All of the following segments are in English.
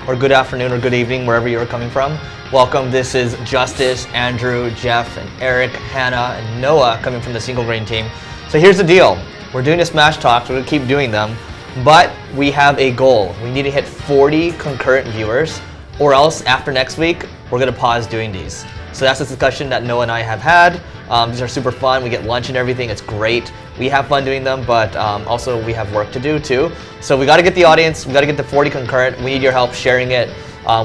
or good afternoon, or good evening, wherever you're coming from. Welcome. This is Justice, Andrew, Jeff, and Eric, Hannah, and Noah coming from the Single Grain team. So here's the deal. We're doing a Smash Talks. We're going to keep doing them, but we have a goal. We need to hit 40 concurrent viewers, or else after next week, we're going to pause doing these. So that's the discussion that Noah and I have had. These are super fun. We get lunch and everything. It's great. We have fun doing them, but also we have work to do too. So we got to get the audience. We got to get the 40 concurrent. We need your help sharing it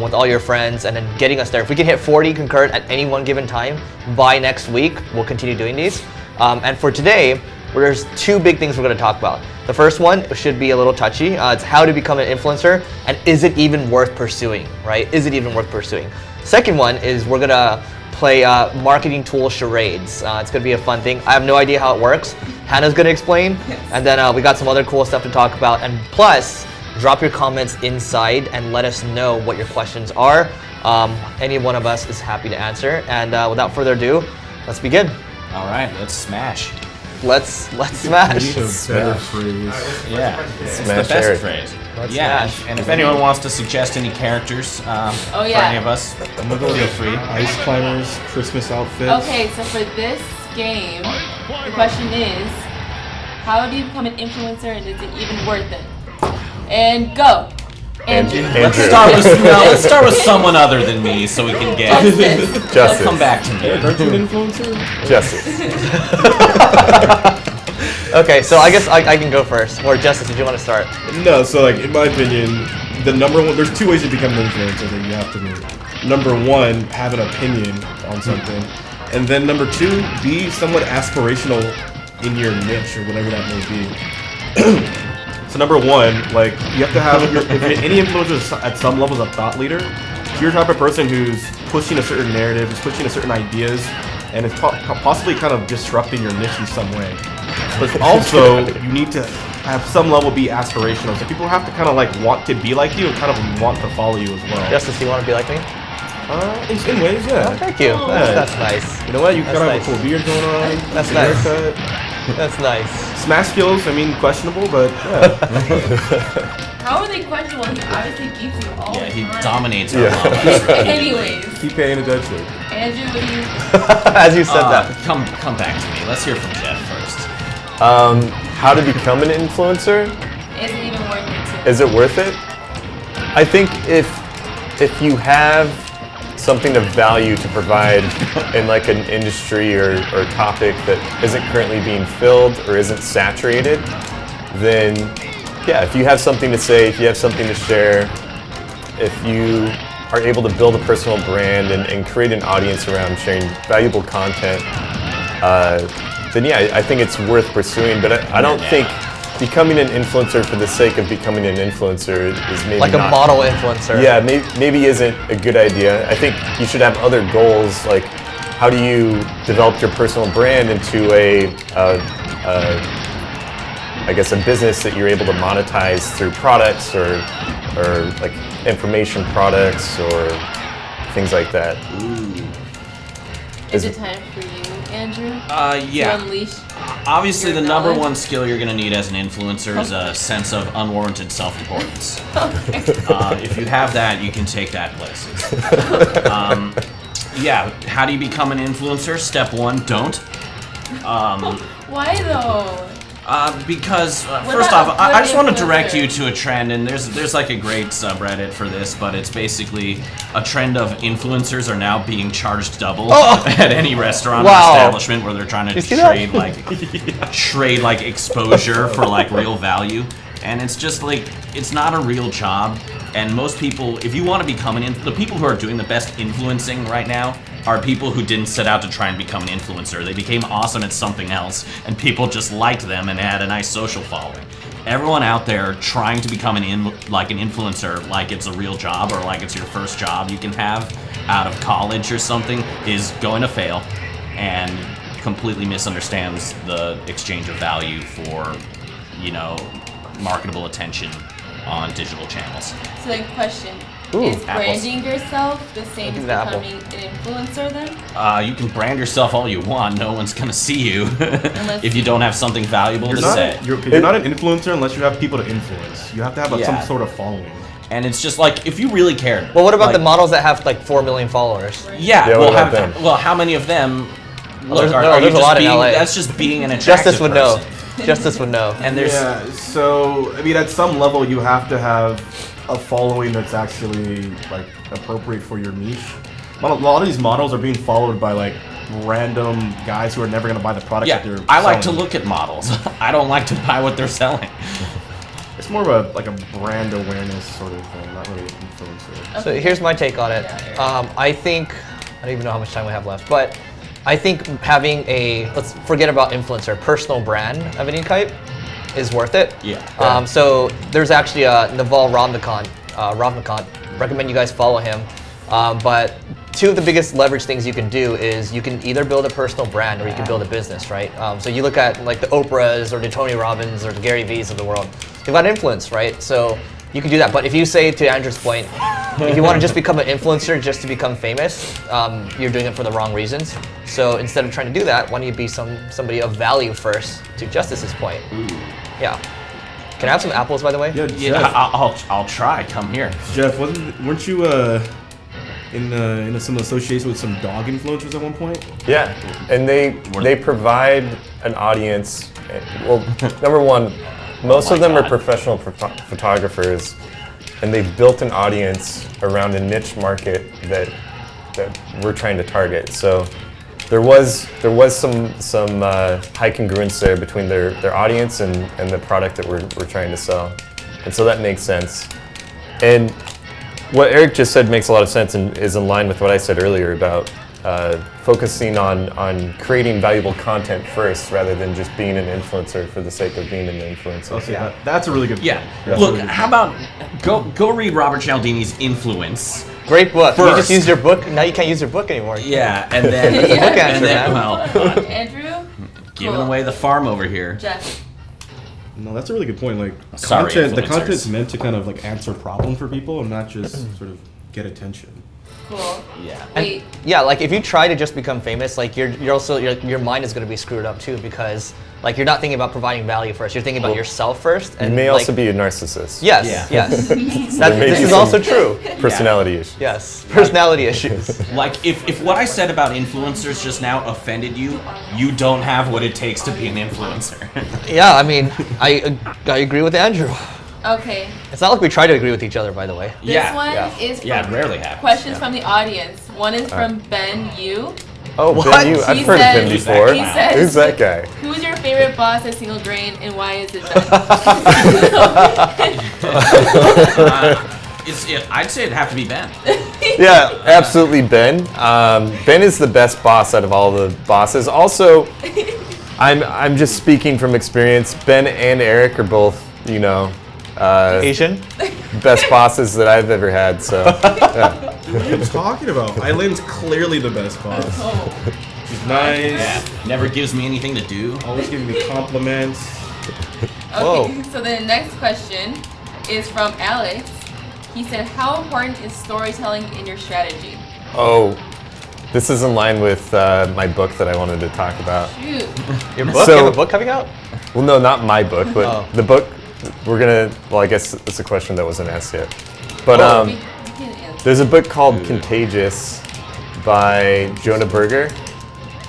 with all your friends and then getting us there. If we can hit 40 concurrent at any one given time by next week, we'll continue doing these. And for today, there's two big things we're going to talk about. The first one should be a little touchy. It's how to become an influencer, and is it even worth pursuing, right? Is it even worth pursuing? Second one is we're going to play marketing tool charades. It's going to be a fun thing. I have no idea how it works. Hannah's going to explain. And then we got some other cool stuff to talk about. And plus, drop your comments inside and let us know what your questions are. Any one of us is happy to answer. And without further ado, let's begin. All right, let's smash. Let's smash. It's a better phrase. Yeah, it's the Smash best Eric. phrase. Let's Yeah, smash. and if anyone wants to suggest any characters for any of us, I'm gonna go feel with free. Ice climbers, Christmas outfits. Okay, so for this game, the question is, how do you become an influencer and is it even worth it? And go. Andrew. Let's start with someone other than me so we can get. Justice. Justice. Come back to me. Aren't you an influencer? Justice. Okay, so I guess I can go first. Or Justice, did you want to start? No, so like in my opinion, the number one, there's two ways to become an influencer that you have to do. Number one, have an opinion on something. And then number two, be somewhat aspirational in your niche or whatever that may be. So number one, like you have to have, if any influencer is at some level is a thought leader, if you're the type of person who's pushing a certain narrative, is pushing a certain ideas, and is possibly kind of disrupting your niche in some way. But also, you need to have some level be aspirational. So people have to kind of like want to be like you and kind of want to follow you as well. Justice, you want to be like me? In ways, yeah. Oh, thank you. That's nice. You know what? You That's kind of nice. have a cool beard going on. That's a nice. haircut. That's nice. Smash skills, I mean, questionable, but yeah. How are they questionable? He obviously beats you all Yeah, the he time. dominates our Yeah. lives. Anyways, Keep paying attention. Andrew, what do you... As you said that. Come back to me. Let's hear from Jeff first. How to become an influencer? Is it even worth it to... Is it worth it? I think if you have something of value to provide in like an industry or topic that isn't currently being filled or isn't saturated, then yeah, if you have something to say, if you have something to share, if you are able to build a personal brand and create an audience around sharing valuable content, then yeah, I think it's worth pursuing. But I don't think becoming an influencer for the sake of becoming an influencer is maybe Like a not, model influencer. yeah, maybe isn't a good idea. I think you should have other goals, like how do you develop your personal brand into I guess a business that you're able to monetize through products or like information products or things like that. Is it time for you, Andrew? Yeah. To unleash Obviously, your the number knowledge? one skill you're going to need as an influencer is a sense of unwarranted self-importance. If you have that, you can take that places. Yeah, how do you become an influencer? Step one, don't. Why though? Because What first about off, a good I just want to direct influencer? you to a trend, and there's like a great subreddit for this, but it's basically a trend of influencers are now being charged double at any restaurant Wow. or establishment where they're trying to see that? trade like exposure for like real value, and it's just like it's not a real job. And most people, if you want to become the people who are doing the best influencing right now are people who didn't set out to try and become an influencer. They became awesome at something else, and people just liked them and had a nice social following. Everyone out there trying to become an influencer, like it's a real job or like it's your first job you can have out of college or something, is going to fail and completely misunderstands the exchange of value for, marketable attention on digital channels. So then question, Ooh, is branding yourself the same as Look at the becoming an influencer then? You can brand yourself all you want. No one's gonna see you Unless- if you don't have something valuable to say. You're not an influencer unless you have people to influence. You have to have some Yeah. sort of following. And it's just like, if you really cared. Well, what about like, the models that have like 4 million followers? Yeah, Yeah, well, what about them? well, how many of them? Look, there's are you a just lot in being, LA. That's just being an attractive Justice would person. know. Justice would know. And there's Yeah, so I mean, at some level, you have to have a following that's actually like appropriate for your niche. A lot of these models are being followed by like random guys who are never going to buy the product that yeah. they're I like to selling. look at models. I don't like to buy what they're selling. It's more of a brand awareness sort of thing, not really influencer. So here's my take on it. I think, I don't even know how much time we have left, but I think having let's forget about influencer, personal brand of any type is worth it. Yeah. So there's actually Naval Ravnikant, recommend you guys follow him. But two of the biggest leverage things you can do is you can either build a personal brand or you can build a business, right? So you look at like the Oprahs or the Tony Robbins or the Gary V's of the world, they've got influence, right? So you can do that. But if you say, to Andrew's point, if you want to just become an influencer just to become famous, you're doing it for the wrong reasons. So instead of trying to do that, why don't you be somebody of value first, to Justice's point. Yeah. Can I have some apples, by the way? Yeah, Yeah, Jeff, I'll try. Come here. Jeff, weren't you in some association with some dog influencers at one point? Yeah, and they provide an audience. Well, number one, most of them are professional photographers, and they've built an audience around a niche market that we're trying to target. So there was some high congruence there between their audience and the product that we're trying to sell, and so that makes sense. And what Eric just said makes a lot of sense and is in line with what I said earlier about focusing on creating valuable content first rather than just being an influencer for the sake of being an influencer. Okay, that's a really good point. Yeah. That's Look, really good how about go read Robert Cialdini's Influence. Great book. You First. just used your book. Now you can't use your book anymore. Yeah, and then It's a book answer, and then, man. well, Andrew? giving Cool. away the farm over here. Jeff. No, that's a really good point. Like Sorry, the influencers. content's meant to kind of like answer problems for people and not just sort of get attention. Cool. Yeah. Wait. Yeah, like if you try to just become famous, like your mind is going to be screwed up too, because like you're not thinking about providing value first. You're thinking about yourself first. You And may like, also be a narcissist. Yes. Yeah. Yes. There may This be is some also true. personality issues. Yes. Personality issues. Like if what I said about influencers just now offended you, you don't have what it takes to be an influencer. Yeah, I mean, I agree with Andrew. Okay. It's not like we try to agree with each other, by the way. This Yeah, one yeah. is from Yeah, it rarely happens. questions from the audience. One is from Ben Yu. Oh, What? Ben, I've He heard of him says- before. he says- Who's that guy? Who's your favorite boss at Single Grain and why is it Ben? I'd say it'd have to be Ben. Yeah, absolutely Ben. Ben is the best boss out of all the bosses. Also, I'm just speaking from experience. Ben and Eric are both, Asian? best bosses that I've ever had. So, yeah. What are you talking about? Eileen's clearly the best boss. Oh. She's nice, Yeah. Never gives me anything to do. always giving me compliments. Whoa. Okay, so the next question is from Alex. He said, how important is storytelling in your strategy? Oh, this is in line with my book that I wanted to talk about. Shoot. Your book? So- you have a book coming out? Well, no, not my book, but Oh. the book. I guess it's a question that wasn't asked yet. But We can answer. there's a book called Contagious by Jonah Berger,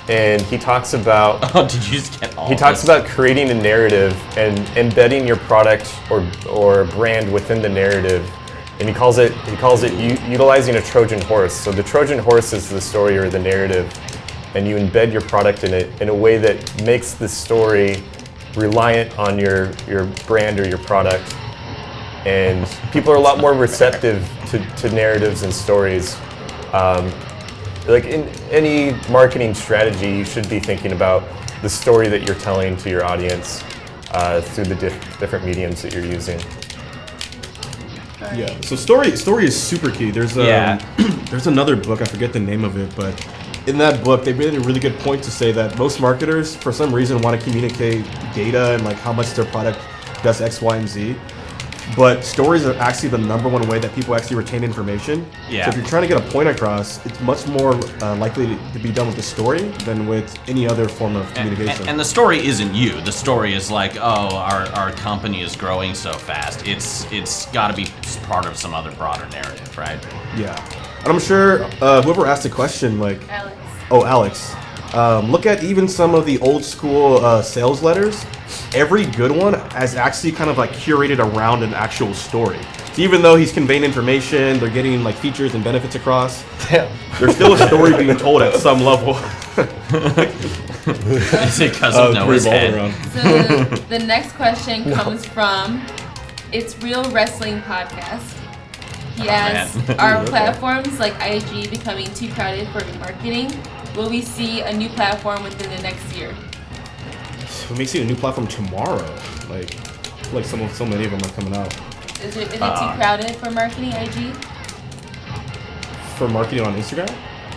and he talks about Oh, did you just get all he talks this? about creating a narrative and embedding your product or brand within the narrative, and he calls it utilizing a Trojan horse. So the Trojan horse is the story or the narrative, and you embed your product in it in a way that makes the story reliant on your brand or your product. And people are a lot more receptive to narratives and stories. Like in any marketing strategy, you should be thinking about the story that you're telling to your audience through the different mediums that you're using. Yeah. So story is super key. There's there's another book, I forget the name of it, but in that book they made a really good point to say that most marketers for some reason want to communicate data and like how much their product does X, Y, and Z. But stories are actually the number one way that people actually retain information. Yeah. So if you're trying to get a point across, it's much more likely to be done with the story than with any other form of communication. And the story isn't you. The story is like, oh, our company is growing so fast. It's got to be part of some other broader narrative, right? Yeah. And I'm sure whoever asked the question, like, Alex. oh, Alex, look at even some of the old school sales letters. Every good one has actually kind of like curated around an actual story. So even though he's conveying information, they're getting like features and benefits across. Damn. There's still a story being told at some level. Is it because of Noah's head? So the next question comes from It's Real Wrestling Podcast. He asks, are platforms like IG becoming too crowded for marketing? Will we see a new platform within the next year? We may see a new platform tomorrow. Like so many of them are coming out. Is it too crowded for marketing IG? For marketing on Instagram?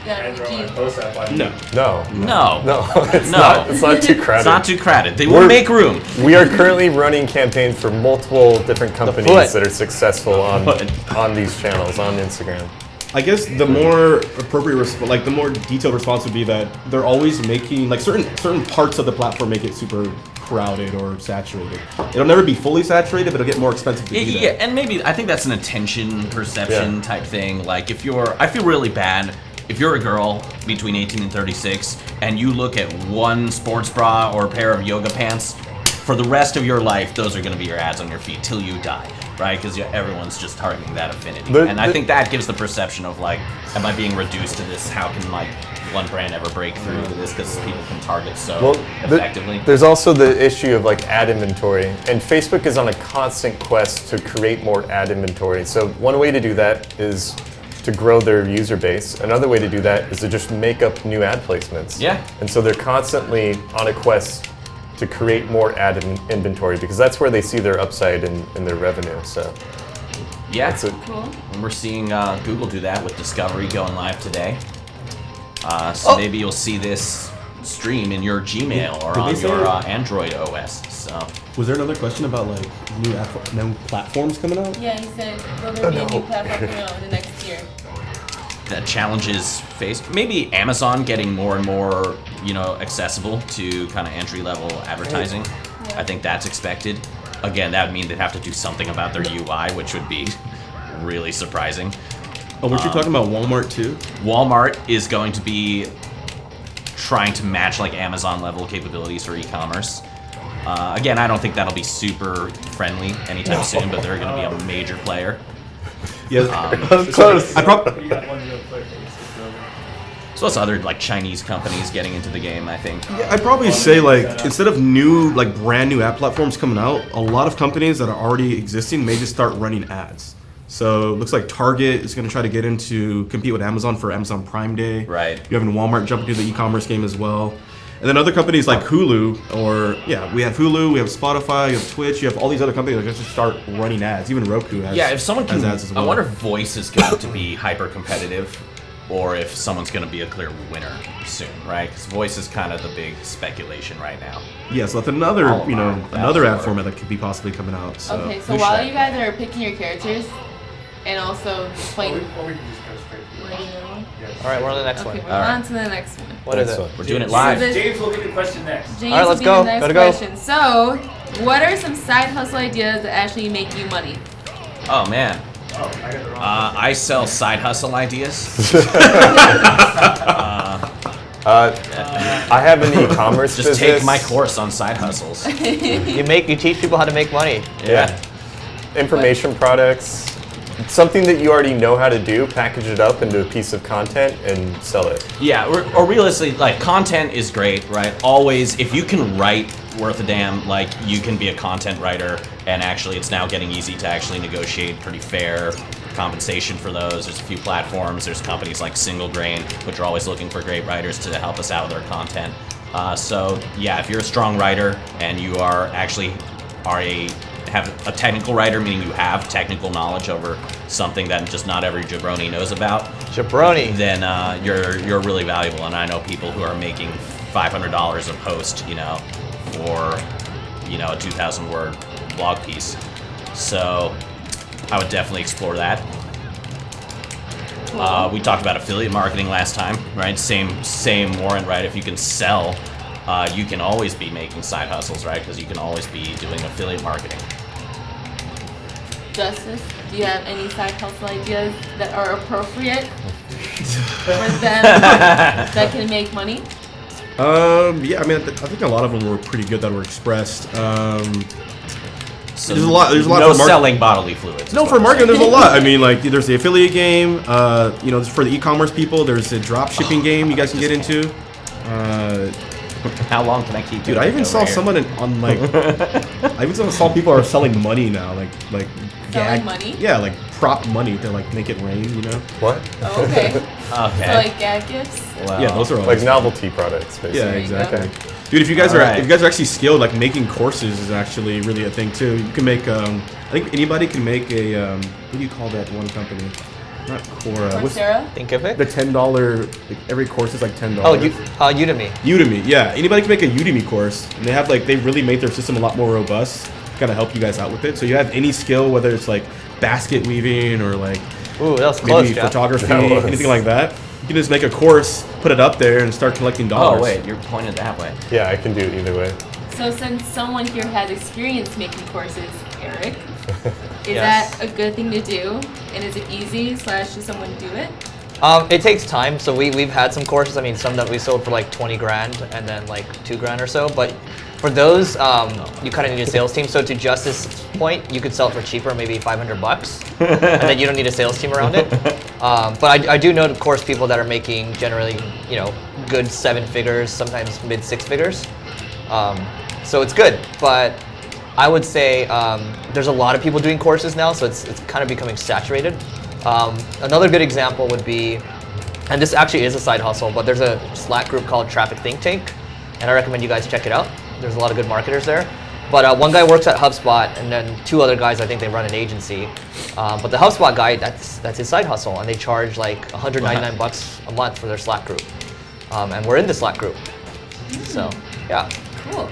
Yeah, IG. No. No. It's not too crowded. It's not too crowded. They will make room. We are currently running campaigns for multiple different companies that are successful on these channels on Instagram. I guess the more appropriate, the more detailed response would be that they're always making like certain parts of the platform make it super crowded or saturated. It'll never be fully saturated, but it'll get more expensive to do that. Yeah, and maybe I think that's an attention perception type thing. Like I feel really bad if you're a girl between 18 and 36 and you look at one sports bra or a pair of yoga pants, for the rest of your life, those are going to be your ads on your feed till you die, right? Because everyone's just targeting that affinity. I think that gives the perception of like, am I being reduced to this? How can like one brand ever break through to this? Because people can target so effectively. There's also the issue of like ad inventory, and Facebook is on a constant quest to create more ad inventory. So one way to do that is to grow their user base. Another way to do that is to just make up new ad placements. Yeah. And so they're constantly on a quest to create more ad inventory because that's where they see their upside in their revenue. So yeah, cool. And we're seeing Google do that with Discovery going live today. So maybe you'll see this stream in your Gmail or on your Android OS. So was there another question about like new platforms coming out? Yeah, he said, will there be a new platform coming out in the next year? that challenges maybe Amazon getting more and more, accessible to kind of entry-level advertising. I think that's expected. Again, that would mean they'd have to do something about their UI, which would be really surprising. Oh, weren't you talking about Walmart too? Walmart is going to be trying to match like Amazon level capabilities for e-commerce. Again, I don't think that'll be super friendly anytime soon, but they're going to be a major player. Yeah, close. So it's other like Chinese companies getting into the game, I think. Yeah, I'd probably say like instead of new like brand new app platforms coming out, a lot of companies that are already existing may just start running ads. So it looks like Target is going to try to get into compete with Amazon for Amazon Prime Day. Right. You have Walmart jumping into the e-commerce game as well. And then other companies like Hulu, we have Hulu, we have Spotify, you have Twitch, you have all these other companies that just start running ads. Even Roku has if someone can, ads as well. I wonder if voice is going to be hyper competitive, or if someone's going to be a clear winner soon, right? Because voice is kind of the big speculation right now. Yeah, so that's another, another ad format that could be possibly coming out. So. Okay, so while you guys are picking your characters, and also playing. All right, we're on the next one. Okay, we're on to the next one. What is it? We're doing it live. So James will get the question next. James All right, let's will be go. the next Gotta go. question. So, what are some side hustle ideas that actually make you money? Oh man. Oh, I got the wrong I sell side hustle ideas. I have an e-commerce Just business. take my course on side hustles. You teach people how to make money. Yeah. Information products. Something that you already know how to do, package it up into a piece of content and sell it. Yeah, or realistically, like content is great, right? Always, if you can write worth a damn, like you can be a content writer, and actually it's now getting easy to actually negotiate pretty fair compensation for those. There's a few platforms, there's companies like Single Grain, which are always looking for great writers to help us out with their content. So yeah, if you're a strong writer and you are actually have a technical writer, meaning you have technical knowledge over something that just not every jabroni knows about. Jabroni. Then you're really valuable, and I know people who are making $500 a post, for a 2,000 word blog piece. So I would definitely explore that. We talked about affiliate marketing last time, right? Same warrant, right? If you can sell, you can always be making side hustles, right? Because you can always be doing affiliate marketing. Justice, do you have any side hustle ideas that are appropriate for them that can make money? Yeah, I mean, I think a lot of them were pretty good that were expressed. So there's a lot. No for selling bodily fluids. No, for marketing, there's a lot. I mean, like, there's the affiliate game. You know, for the e-commerce people, there's a drop shipping game you guys can get into. How long can I keep? Dude, I even saw someone on like, I even saw people are selling money now, like Selling money? Yeah, like prop money to like make it rain. You know? What? Oh, okay. Okay. So like gag gifts? Well, Yeah, those are all Like novelty products, basically. Yeah, There you go. exactly. Dude, if you guys are actually skilled, like making courses is actually really a thing too. You can make I think anybody can make a what do you call that one company? Not Quora. What's Coursera? Think of it. the $10? Like, every course is like $10. Oh, Udemy. Udemy, yeah. Anybody can make a Udemy course, and they really made their system a lot more robust, to kind of help you guys out with it. So you have any skill, whether it's like basket weaving or like Ooh, that was close, maybe Jeff. photography, That was- anything like that. You can just make a course, put it up there, and start collecting dollars. Oh wait, you're pointed that way. Yeah, I can do it either way. So since someone here has experience making courses, Eric, is Yes. that a good thing to do? And is it easy / should someone do it? It takes time. So we've had some courses. I mean, some that we sold for like 20 grand and then like 2 grand or so. But for those, you kind of need a sales team. So to Justice's point, you could sell it for cheaper, maybe $500, and then you don't need a sales team around it. But I do know, of course, people that are making generally, good 7 figures, sometimes mid 6 figures. So it's good, but I would say there's a lot of people doing courses now, so it's kind of becoming saturated. Another good example would be, and this actually is a side hustle, but there's a Slack group called Traffic Think Tank, and I recommend you guys check it out. There's a lot of good marketers there. But one guy works at HubSpot, and then 2 other guys, I think they run an agency. But the HubSpot guy, that's his side hustle, and they charge like $199 a month for their Slack group. And we're in the Slack group. So, yeah. Cool.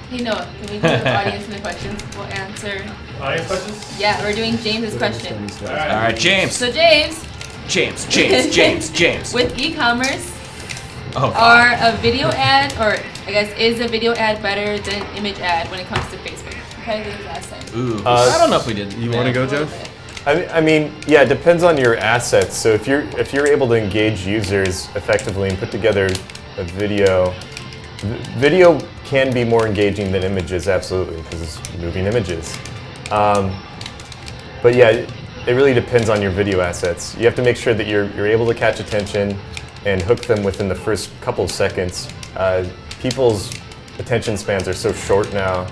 Hey Noah, can we give the audience any questions? We'll answer. Audience questions? Yeah, we're doing James's question. All All right, James. So James, James. with e-commerce, Oh, are a video ad, or I guess is a video ad better than an image ad when it comes to Facebook? Okay, this is last time. ooh. I don't know if we did. You want to go, A little Jeff? bit. I mean, yeah, it depends on your assets. So if you're able to engage users effectively and put together a video can be more engaging than images, absolutely, because it's moving images. But yeah, it really depends on your video assets. You have to make sure that you're able to catch attention and hook them within the first couple of seconds. People's attention spans are so short now.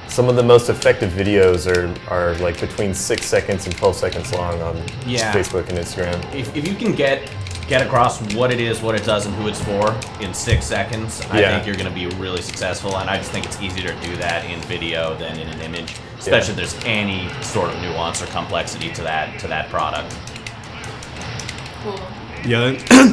Some of the most effective videos are like between 6 seconds and 12 seconds long on Facebook and Instagram. If you can get across what it is, what it does, and who it's for in 6 seconds, I think you're going to be really successful. And I just think it's easier to do that in video than in an image, especially if there's any sort of nuance or complexity to that product. Cool. Yeah,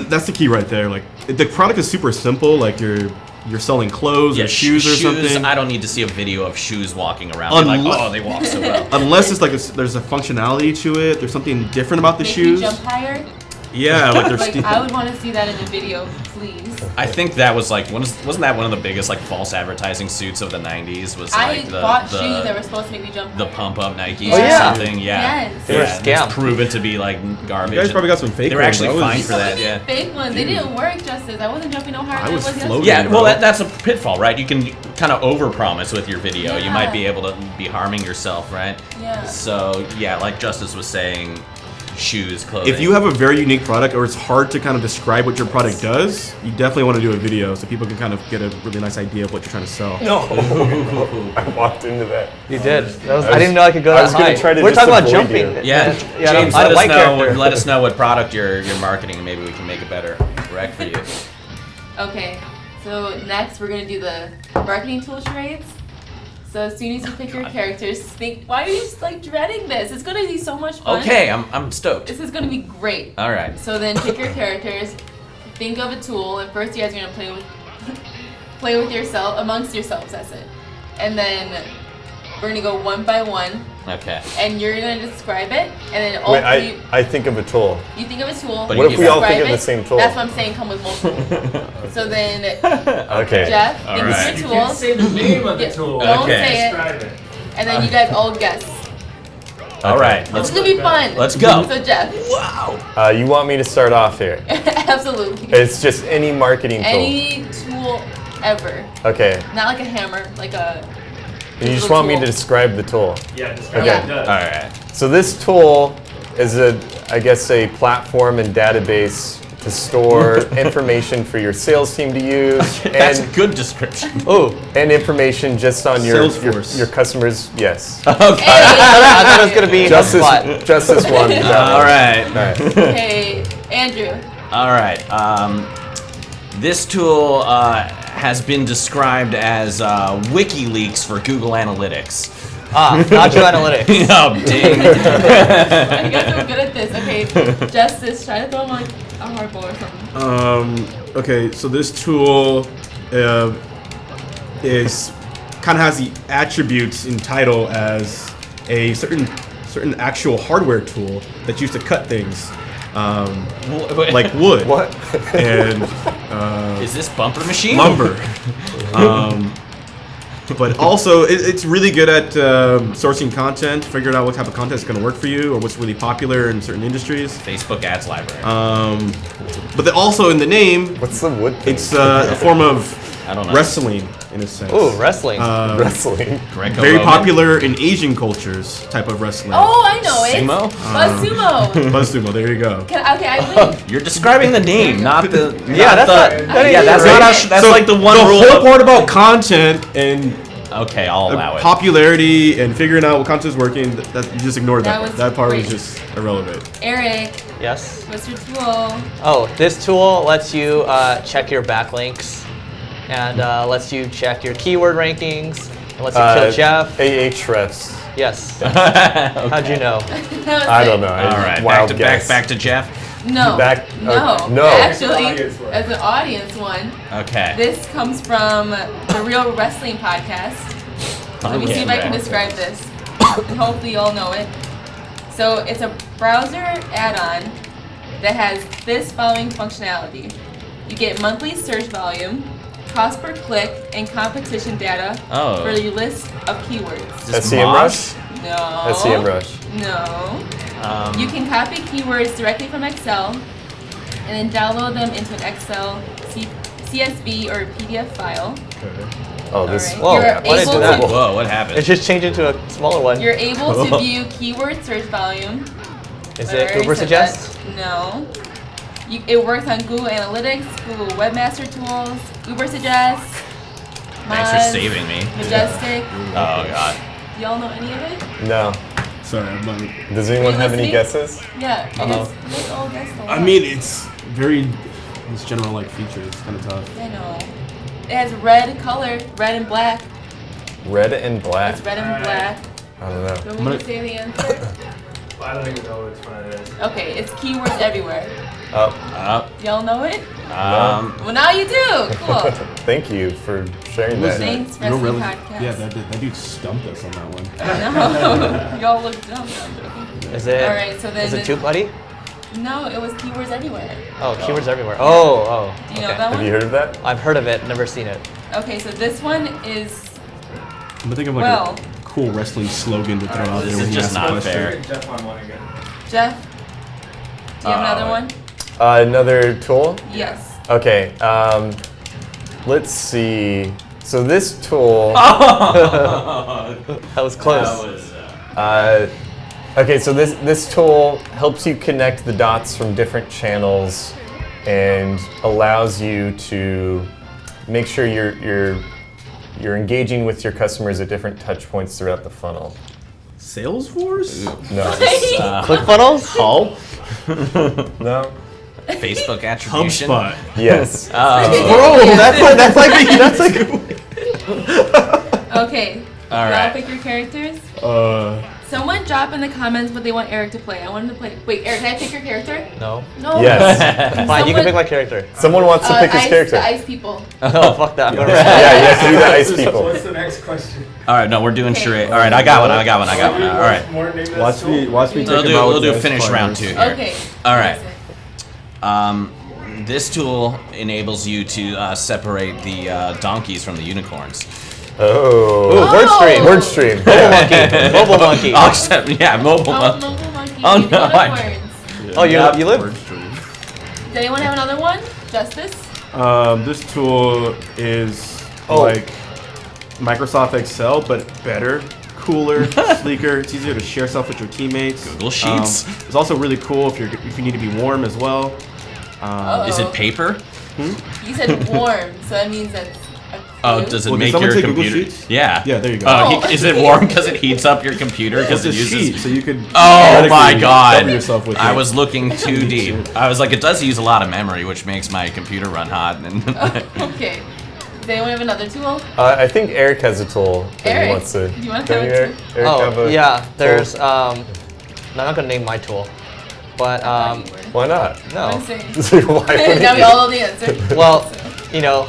that's the key right there. Like, the product is super simple. Like, you're selling clothes or shoes or something. I don't need to see a video of shoes walking around. Like, oh, they walk so well. Unless it's like there's a functionality to it. There's something different about the Make shoes. me jump higher? Yeah, like there's. Like, I would want to see that in a video, please. I think that was like wasn't that one of the biggest like false advertising suits of the 90s? Was I like the bought shoes that were supposed to make me jump the higher. pump up Nikes Yeah. or something. Yeah, Yes. They were a yeah, scam. it's proven to be like garbage. You guys probably got some fake They were ones. actually I was- fined for So that. many Yeah. fake ones. They didn't work, Justice. I wasn't jumping no harder I than was it was floating. yesterday. Yeah, well, bro. that's a pitfall, right? You can kind of overpromise with your video. You might Yeah. be able to be harming yourself, right? Yeah. So yeah, like Justice was saying, shoes, clothing. If you have a very unique product, or it's hard to kind of describe what your product does, you definitely want to do a video so people can kind of get a really nice idea of what you're trying to sell. No, I walked into that. You did. I didn't know I could go I that was gonna high. try to We're just talking about avoid jumping. you. yeah, James, I'm a let white us know. character. Let us know what product you're marketing, and maybe we can make it better. Correct for you. Okay, so next we're gonna do the marketing tool charades. So as soon as you pick your characters, think, why are you just like dreading this? It's gonna be so much fun. Okay, I'm stoked. This is gonna be great. All right. So then pick your characters, think of a tool, and first you guys are gonna play with yourself, amongst yourselves, that's it. And then we're gonna go one by one, Okay. and you're gonna describe it, and then all Wait, three. I think of a tool. You think of a tool. But you What if we all describe think of the it. same tool? That's what I'm saying. Come with multiple. So then, Okay. Jeff All thinks right. of You the can't tools, say the name of the Yeah, tool. don't Okay. say it, Describe it. and then you guys all guess. All right. It's gonna be fun. Let's go. So Jeff, Wow. You want me to start off here? absolutely. It's just any marketing tool. Any tool ever, Okay. not like a hammer, like a. You just digital want me tool. to describe the tool. Yeah, describe Okay. what it does. All right. So this tool is I guess a platform and database to store information for your sales team to use That's a and good description. Ooh, and information just on your Salesforce. your customers. Yes. I thought it was gonna be Just HubSpot. this one. that All one. right. All right. Okay, Andrew. All right. This tool has been described as WikiLeaks for Google Analytics. Not your analytics. Oh, dang. You guys are good at this. Okay, Justice, try to throw him like a hard ball or something. Okay, so this tool is kind of has the attributes in title as a certain actual hardware tool that's used to cut things, like wood What? and Is this bumper machine? lumber. But also, it's really good at sourcing content, figuring out what type of content is going to work for you, or what's really popular in certain industries. Facebook ads library. But then also in the name, What's the wood thing? it's a form of I don't know. wrestling in a sense. Ooh, wrestling. wrestling. Greco-Roman? Very popular in Asian cultures, type of wrestling. Oh, I know it. Sumo? Sumo. Buzz sumo, there you go. Okay, I win. You're describing the name, not the. Yeah, not that's the, not- that yeah, ain't that's right. not. That's So like the one the rule. whole of- part about content and Okay, I'll allow it. popularity and figuring out what content is working, that you just ignored That that. was That part great. was just irrelevant. Eric, Yes. what's your tool? Oh, this tool lets you check your backlinks and lets you check your keyword rankings. And lets you kill Jeff. Ahrefs. Yes. Okay. How'd you know? That was I it. don't know. All right, Wild back guess. to back to Jeff. No. No. Actually, Audience one. as an audience one, Okay. this comes from the Real Wrestling Podcast. Let me see if I can describe this. And hopefully you all know it. So it's a browser add-on that has this following functionality. You get monthly search volume, cost per click, and competition data Oh. for your list of keywords. Is this SEM Mosh? No. SEM Rush. No. Um, You can copy keywords directly from Excel and then download them into an Excel CSV or PDF file. Oh, this. Alright. Whoa, You're why did it able do that? to- Whoa, what happened? It's just changed into a smaller one. You're able to view keyword search volume. Is I it already Uber said Suggest? that. No. It works on Google Analytics, Google Webmaster Tools, Uber Suggest, Thanks for Moz, saving me. Majestic. Oh god. Do y'all know any of it? No. Sorry, I'm not. Does anyone have any listening? guesses? Yeah, I guess you guys all guessed a lot. I mean, it's very. It's general like features. It's kind of tough. I know. It has red color, red and black. Red and black. It's red and black. I don't know. Do you want me to say the answer? I don't even know which one it is. Okay, it's keywords everywhere. Oh, Y'all know it? Well, now you do. Cool. thank you for sharing that. Thanks, You know, Wrestling really- Podcast. Yeah, that dude stumped us on that one. No, y'all look dumb. No, I'm joking. Is it? All right, so then Is it Tube Buddy? No, it was keywords everywhere. Oh, keywords everywhere. Oh. Do you know okay. that Have one? you heard of that? I've heard of it, never seen it. Okay, so this one is I'm thinking of like Well. a cool wrestling slogan to throw out This there when is you just ask a not question. fair. Get Jeff on one again. Jeff. Do you have another one? Another tool? Yes. Okay. Let's see. So this tool. That was close. Okay, so this tool helps you connect the dots from different channels and allows you to make sure you're engaging with your customers at different touch points throughout the funnel. Salesforce? No. ClickFunnels? Hulk? No. Facebook attribution? HubSpot. Yes. Bro, that's like Okay. All Y'all right. pick your characters. Someone Someone drop in the comments what they want Eric to play. I want him to play. Wait, Eric, can I pick your character? No. No. Yes. Fine, you can Someone- pick my character. Someone wants to pick his ice, character. The ice people. Oh, fuck that. Yeah, you have to do the ice people. What's the next next question. All right, no, we're doing Okay. charade. All right, I got one. All right. More name that Watch me. tool. Watch me We'll take him out do with a this finish round players. 2 here. Okay. All right. What is it? This tool enables you to separate the donkeys from the unicorns. Oh. Ooh, word stream. Word stream. Mobile monkey. Mobile monkey. Oh, except, yeah, mobile Oh, monkey. mobile monkey. Oh, no, unicorns. Oh, you live? Word stream. Does anyone have another one? Justice? This tool is like Microsoft Excel, but better, cooler, sleeker. It's easier to share stuff with your teammates. Google Sheets. It's also really cool if you need to be warm as well. Is it paper? You said warm, so that means that's a Oh, clue. does it Well, did make someone your say Google computer? Sheets? Yeah. Yeah, there you go. Oh, Oh. is it warm because it heats up your computer? Because It's it a uses. sheet, so you could. Oh theoretically my cover god! yourself with I it. was looking too deep. I was like, it does use a lot of memory, which makes my computer run hot. And Okay. Does anyone have another tool? I think Eric has a tool that he Eric, wants to. do you wanna Don't have a Eric? Eric have Oh, a yeah. tool? There's no, I'm not gonna name my tool, but Why not? no. I'm saying. Why would Now we you? all know the answer. Well, you know,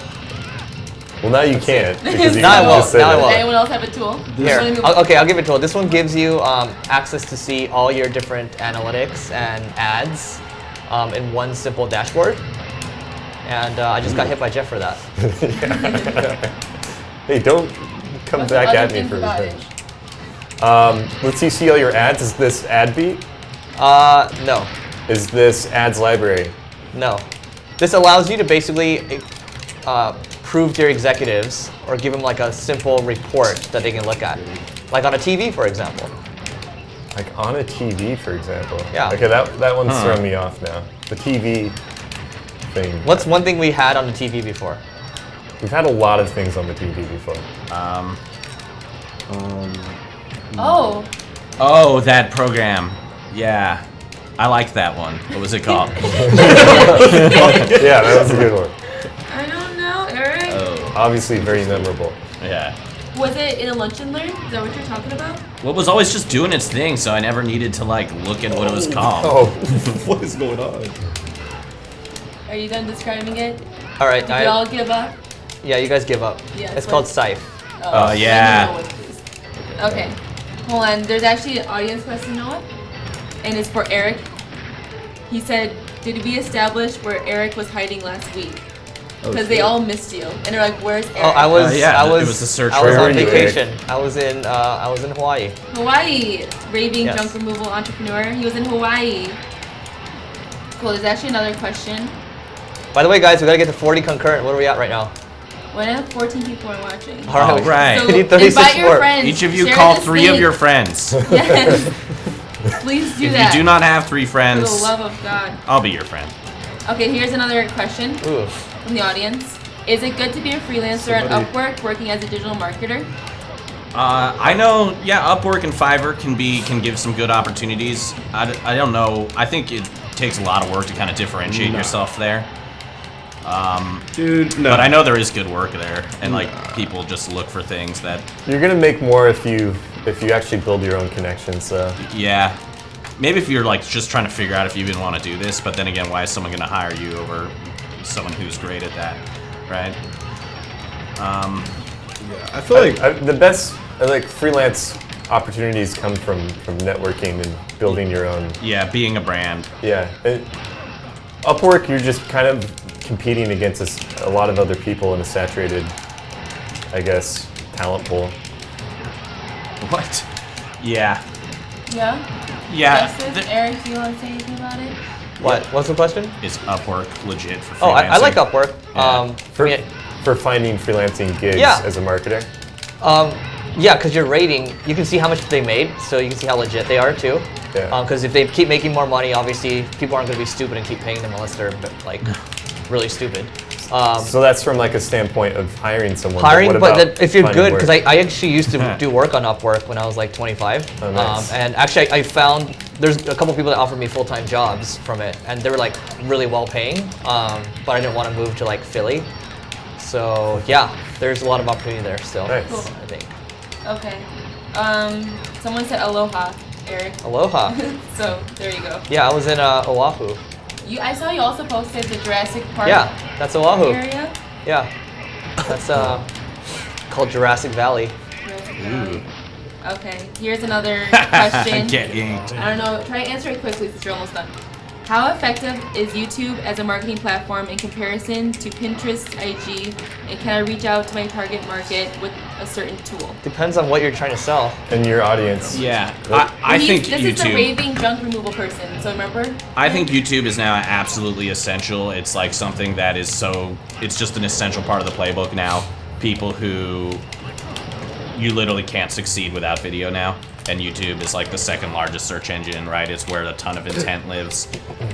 Well, now you can't because you Now I just won't, said now I it. Does won't. anyone else have a tool? here. Wanna move- Okay, I'll give it a tool. This one gives you access to see all your different analytics and ads in one simple dashboard. And I just got hit by Jeff for that. Hey, don't come What's back the at other me things for about revenge. Let's see all your ads. Is this ad beat? No, Is this ads library? no. This allows you to basically prove to your executives or give them like a simple report that they can look at. Like on a TV, for example. Like on a TV, for example. Yeah. Okay, that one's throwing me off now. The TV thing. What's one thing we had on the TV before? We've had a lot of things on the TV before. Oh, oh, that program. Yeah, I like that one. What was it called? Yeah, that was a good one. I don't know, Eric. Oh, Obviously, very memorable. yeah. Was it in a lunch and learn? Is that what you're talking about? Well, it was always just doing its thing, so I never needed to like look at what it was called. Oh, What is going on? Are you done describing it? All right, Did you all give up? yeah, you guys give up. Yeah, It's what- called Scythe. Oh, yeah. Let me know what it is. Okay, hold on. There's actually an audience question, Noah, and it's for Eric. He said, "Did we establish where Eric was hiding last week? Because they all missed you, and they're like, where's Eric?" Oh, I was, yeah, I it was, was a search I was for on Eric. vacation. I was in Hawaii. Hawaii, raving Yes. junk removal entrepreneur. He was in Hawaii. Cool. There's actually another question. By the way, guys, we gotta get to 40 concurrent. What are we at right now? When 14 people are watching. All right. All right. So We need 36 invite your more. friends. Each of you share call this 3 of link. your friends. Yes. Please do If that. you do not have 3 For friends, the love of God. I'll be your friend. Okay, here's another question Ooh. from the audience. Is it good to be a freelancer at Somebody- Upwork working as a digital marketer? I know, yeah, Upwork and Fiverr can give some good opportunities. I don't know. I think it takes a lot of work to kind of differentiate yourself there. Dude, no. But I know there is good work there, and like people just look for things that, you're gonna make more if you actually build your own connections. So yeah. Maybe if you're like just trying to figure out if you even want to do this, but then again, why is someone going to hire you over someone who's great at that, right? I feel like the best like freelance opportunities come from networking and building your own. Yeah, being a brand. Yeah, Upwork, you're just kind of competing against a lot of other people in a saturated, I guess, talent pool. What? Yeah. Yeah? Yeah. Justice? th- Eric, do you want to say anything about it? What? What's the question? Is Upwork legit for freelancing? Oh, I like Upwork. Yeah. For finding freelancing gigs Yeah. as a marketer. Yeah, because your rating, you can see how much they made, so you can see how legit they are too. Yeah. Because if they keep making more money, obviously people aren't going to be stupid and keep paying them unless they're like really stupid. So that's from like a standpoint of hiring someone. Hiring, what but about that, if you're finding good, work? because I actually used to do work on Upwork when I was like 25. Oh, nice. And actually I found there's a couple people that offered me full-time jobs from it, and they were like really well paying, but I didn't want to move to like Philly. So yeah, there's a lot of opportunity there still, Nice. Cool. I think. Okay. Someone said aloha, Eric. Aloha. So, there you go. Yeah, I was in Oahu. I saw you also posted the Jurassic Park Yeah, that's Oahu. area. Yeah, that's called Jurassic Valley. Okay, here's another question. Get inked. I don't know. Try to answer it quickly since you're almost done. How effective is YouTube as a marketing platform in comparison to Pinterest, IG, and can I reach out to my target market with a certain tool? Depends on what you're trying to sell. And your audience. Yeah, I think This is the YouTube. raving junk removal person, so remember? I think YouTube is now absolutely essential. It's like something that is it's just an essential part of the playbook now. People who, you literally can't succeed without video now. And YouTube is like the second largest search engine, right? It's where a ton of intent lives.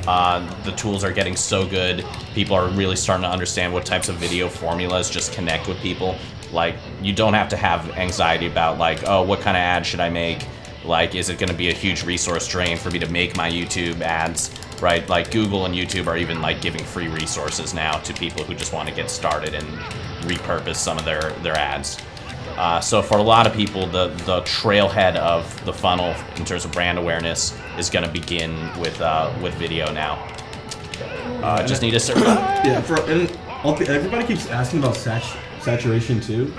The tools are getting so good. People are really starting to understand what types of video formulas just connect with people. Like, you don't have to have anxiety about like, oh, what kind of ad should I make? Like, is it gonna be a huge resource drain for me to make my YouTube ads, right? Like, Google and YouTube are even like giving free resources now to people who just want to get started and repurpose some of their ads. So for a lot of people, the trailhead of the funnel in terms of brand awareness is going to begin with video now. Just need to search. Yeah, everybody keeps asking about saturation too.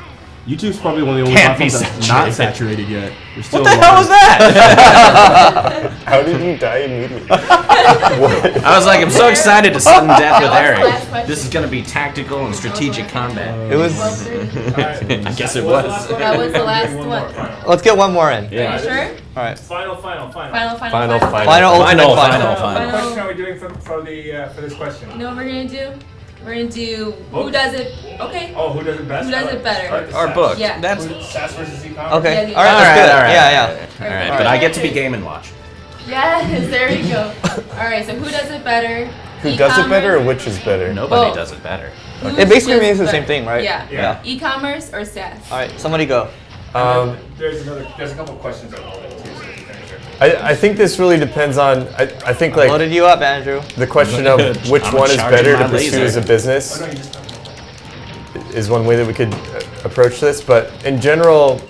YouTube's probably one of the only Can't be platforms that's not saturated yet. There's still What the hell was that? How did you die immediately? I was like, I'm so excited to sudden death with That was the last Eric. question. This is going to be tactical and strategic combat. It was. I guess it was. That was the last one. Let's get one more in. Are Yeah. you sure? All right. Final. Final. Final ultimate Final. What question are we doing for this question? You know what we're gonna do? We're gonna do who does it. Okay. Oh, who does it best? Who does it better? Alright, Our SAS. book. Yeah. That's SAS versus e-commerce. Okay. Yeah, All right. yeah. Let's do it. All right. Yeah. all right, but I get to be Game and Watch. Yes, there we go. All right, so who does it better? Who does it better or which is better? Nobody Both. does it better. Who's It basically just means the better? same thing, right? Yeah. Yeah. E-commerce or SaaS? All right. Somebody go. There's a couple of questions on all that too, so if you finish it. I think this really depends on, I think like Loaded you up, Andrew. the question of which I'm one is charging better to my pursue laser. as a business Oh, no, you just is one way that we could approach this. But in general,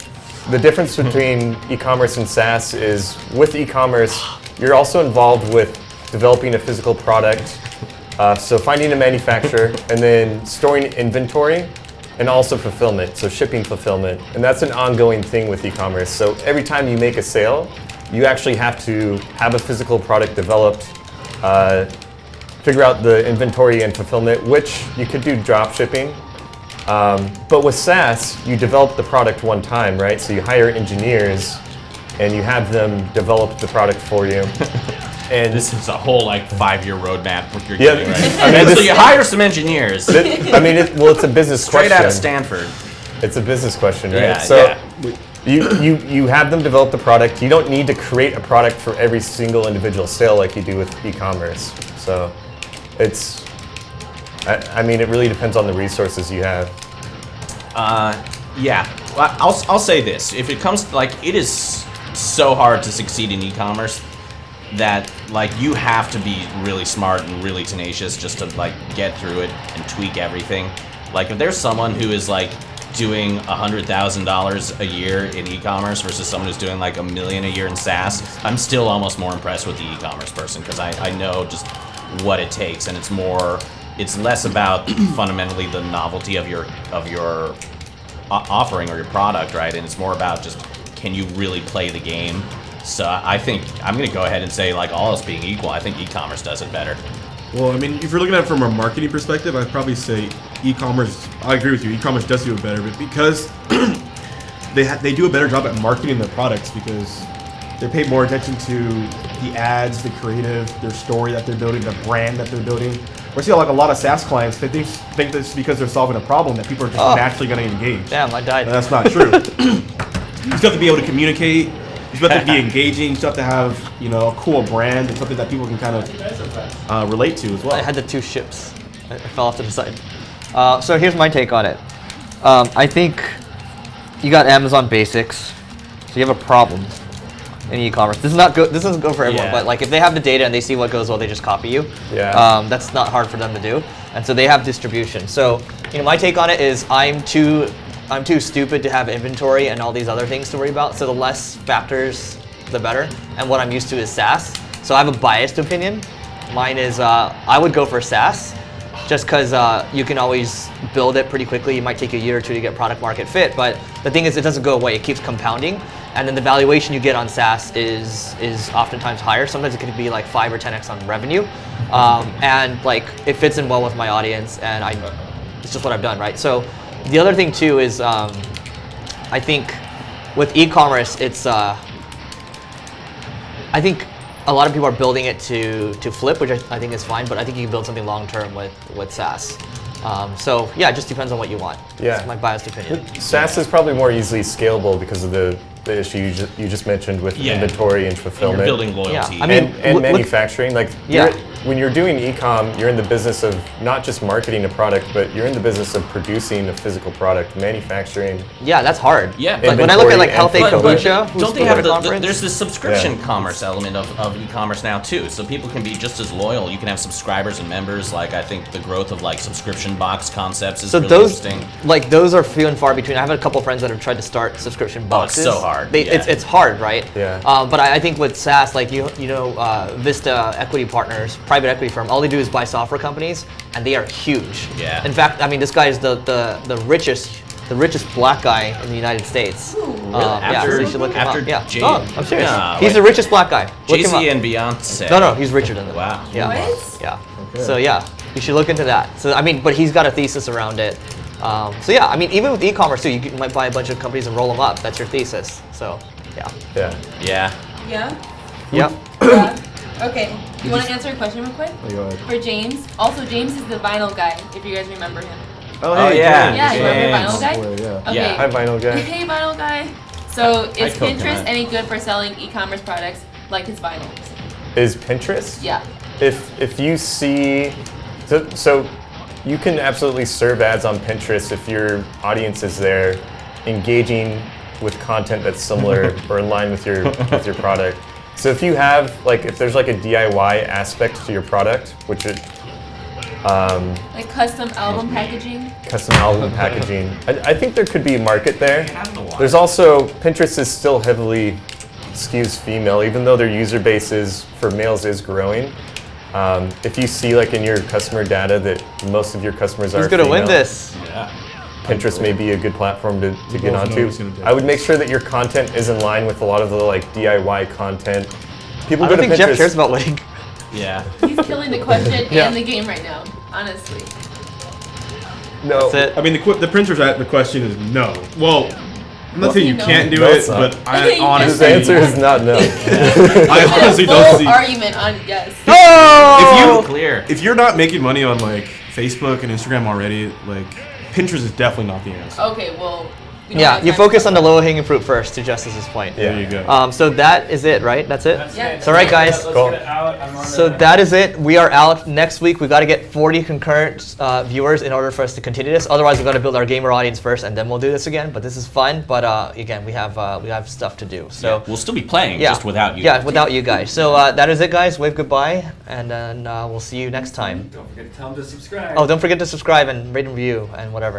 the difference between e-commerce and SaaS is with e-commerce, you're also involved with developing a physical product. So finding a manufacturer and then storing inventory and also fulfillment, so shipping fulfillment. And that's an ongoing thing with e-commerce. So every time you make a sale, you actually have to have a physical product developed, figure out the inventory and fulfillment, which you could do drop shipping. But with SaaS, you develop the product one time, right? So you hire engineers and you have them develop the product for you. And This is a whole like 5-year roadmap what you're Yeah, doing, right? I mean, so this- you hire some engineers it's a business straight question. out of Stanford. It's a business question, right? Yeah, so yeah. you have them develop the product. You don't need to create a product for every single individual sale like you do with e-commerce. So it's, I mean, it really depends on the resources you have. Yeah, well, I'll say this: if it comes to, like, it is so hard to succeed in e-commerce that like you have to be really smart and really tenacious just to like get through it and tweak everything. Like if there's someone who is like doing $100,000 a year in e-commerce versus someone who's doing like $1 million a year in SaaS, I'm still almost more impressed with the e-commerce person because I know just what it takes, and it's less about fundamentally the novelty of your offering or your product, right? And it's more about just, can you really play the game? So I think I'm gonna go ahead and say, like, all else being equal, I think e-commerce does it better. Well, I mean, if you're looking at it from a marketing perspective, I'd probably say e-commerce. I agree with you. E-commerce does do it better, but because they do a better job at marketing their products because they pay more attention to the ads, the creative, their story that they're building, the brand that they're building. We're seeing like a lot of SaaS clients that think this because they're solving a problem that people are just naturally going to engage. Damn, I died. And that's not true. You still have to be able to communicate. You still have to be engaging. You still have to have, a cool brand and something that people can kind of relate to as well. I had the two ships. I fell off to the side. So here's my take on it. I think you got Amazon Basics, so you have a problem in e-commerce. This doesn't go for everyone, Yeah. but like if they have the data and they see what goes well, they just copy you. Yeah. That's not hard for them to do, and so they have distribution. So my take on it is I'm too stupid to have inventory and all these other things to worry about. So the less factors, the better. And what I'm used to is SaaS. So I have a biased opinion. Mine is I would go for SaaS. just because you can always build it pretty quickly. It might take a year or two to get product market fit, but the thing is, it doesn't go away. It keeps compounding, and then the valuation you get on SaaS is oftentimes higher. Sometimes it could be like 5 or 10x on revenue, and like it fits in well with my audience, and it's just what I've done, right? So the other thing too is I think with e-commerce, it's I think a lot of people are building it to flip, which I think is fine, but I think you can build something long term with SaaS. So yeah, it just depends on what you want. Yeah. That's my biased opinion. SaaS is probably more easily scalable because of the issue you just mentioned with inventory and fulfillment. You're building loyalty. Yeah. I mean, and manufacturing. Like Yeah. when you're doing e-com, you're in the business of not just marketing a product, but you're in the business of producing a physical product, manufacturing. Yeah, that's hard. Yeah. Like when I look at like Health Inventory Aid and Kombucha, who's don't they at have a the conference? there's this subscription Yeah. commerce element of e-commerce now too, so people can be just as loyal. You can have subscribers and members. Like I think the growth of like subscription box concepts is So really those, interesting. like those are few and far between. I have a couple friends that have tried to start subscription Oh, it's boxes. so hard. It's hard, right? Yeah. But I think with SaaS, like you know, Vista Equity Partners, private equity firm, all they do is buy software companies, and they are huge. Yeah. In fact, I mean, this guy is the richest black guy in the United States. Yeah, so you should look him After up. Yeah. Jay- Oh, I'm serious. No, He's wait. the richest black guy. Look him Jay-Z up. and Beyonce. No, he's richer than them. Wow. Yeah. What? Yeah. So yeah, you should look into that. So I mean, but he's got a thesis around it. So yeah, I mean, even with e-commerce too, might buy a bunch of companies and roll them up. That's your thesis. So yeah. Yeah. Yeah. Yeah? Yep. Yeah. Okay. You want to answer a question real quick? Oh, go ahead. For James. Also, James is the vinyl guy, if you guys remember him. Oh, yeah. Yeah, you remember James. vinyl guy? Well, yeah. Okay. Hi, Vinyl Guy. Hey, vinyl guy. So, is coconut. Pinterest any good for selling e-commerce products like his vinyl? Is Pinterest? Yeah. If you see, so you can absolutely serve ads on Pinterest if your audience is there, engaging with content that's similar or in line with your product. So if you have if there's like a DIY aspect to your product, which it Like custom album packaging? custom album packaging, I think there could be a market there. Have the water. There's also Pinterest is still heavily skews female, even though their user base is for males is growing. If you see in your customer data that most of your customers are Who's gonna win female, this? Yeah. Pinterest may be a good platform to get both know onto. who's gonna do I would it. make sure that your content is in line with a lot of the DIY content. People I go don't to think Pinterest. Jeff cares about winning. Yeah. He's killing the question Yeah. and the game right now, honestly. No, That's it. I mean, the printer's the question is no. Well, I'm not saying you No. can't do No, it, it's not. but I Okay, honestly, His answer is not no. I honestly Full don't see. argument on yes. Oh! Clear. If you're not making money on Facebook and Instagram already, Pinterest is definitely not the answer. Okay, well. we don't Yeah, have you time to focus talk on the about low-hanging fruit first, to Justice's point. Yeah. There you go. So that is it, right? That's it? Yeah. it. So, all right, guys. Let's Cool. get it out. I'm on So the- that is it. We are out next week. We got to get 40 concurrent viewers in order for us to continue this. Otherwise, we got to build our gamer audience first, and then we'll do this again. But this is fun. But again, we have stuff to do. So Yeah, we'll still be playing, yeah, just without you. Yeah, without you guys. So that is it, guys. Wave goodbye, and then we'll see you next time. Don't forget to tell them to subscribe. Oh, don't forget to subscribe and rate and review and whatever.